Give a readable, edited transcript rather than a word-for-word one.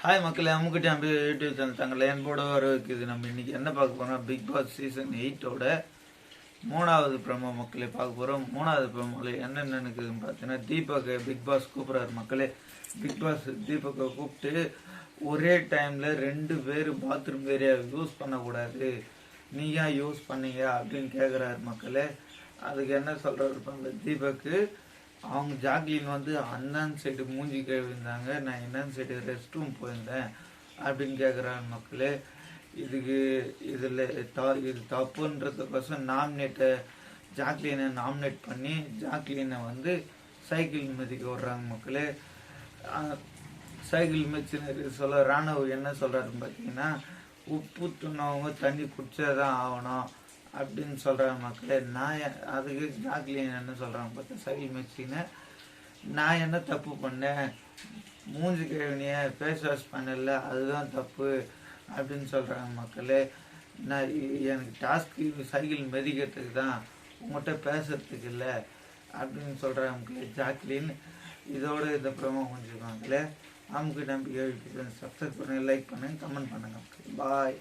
Hi மக்களே, அம்முக்கிட்டே அம்பி YouTube channel தங்களை என்போட வரவேற்குது. நம்ம இன்னைக்கு என்ன பார்க்க போறோம், பிக் பாஸ் சீசன் 8ஓட 3வது ப்ரோமோ மக்களே பார்க்க போகிறோம். 3வது ப்ரோமோவில் என்னென்ன இருக்குதுன்னு பார்த்தீங்கன்னா, தீபக் பிக் பாஸ் கூப்பிட்றாரு மக்களே. பிக் பாஸ் தீபக்கை கூப்பிட்டு ஒரே டைமில் 2 பேர் பாத்ரூம் ஏரியா யூஸ் பண்ணக்கூடாது, நீ ஏன் யூஸ் பண்ணீங்க அப்படின்னு கேட்குறாரு மக்களே. அதுக்கு என்ன சொல்கிறாரு அந்த தீபக்கு, அவங்க ஜாக்லின் வந்து அண்ணன் சைடு மூஞ்சி கழுவிருந்தாங்க, நான் என்னன்னு சைடு ரெஸ்ட் ரூம் போயிருந்தேன் அப்படின்னு கேட்குறாங்க மக்களே. இது தப்புன்றதுக்கோசம் ஜாக்லினை நாமினேட் பண்ணி ஜாக்லினை வந்து சைக்கிள் மிதிக்க விடுறாங்க மக்களே. சைக்கிள் மிதிச்சு சொல்ல ராணுவ என்ன சொல்கிறாருன்னு பார்த்தீங்கன்னா, உப்பு துண்ணவங்க தண்ணி குடிச்சாதான் ஆகணும் அப்படின்னு சொல்கிறாங்க மக்களே. அதுக்கு ஜாக்லின் என்ன சொல்கிறாங்க பார்த்தா, சைக்கிள் மிதிச்சின்னு நான் என்ன தப்பு பண்ணேன், மூஞ்சி கழுவினிய ஃபேஸ் வாஷ் பண்ணல அதுதான் தப்பு அப்படின்னு சொல்கிறாங்க மக்களே. நான் எனக்கு டாஸ்க்கு சைக்கிள் மிதிக்கிறதுக்கு தான், உங்கள்கிட்ட பேசுறதுக்கு இல்லை அப்படின்னு சொல்கிறாங்க மக்களே ஜாக்லின். இதோட இந்த ப்ரோமோ முடிஞ்சுக்கோங்களே. நமக்கு நம்பிக்கை சப்ஸ்கிரைப் பண்ணுங்கள், லைக் பண்ணுங்கள், கமெண்ட் பண்ணுங்கள். பாய்.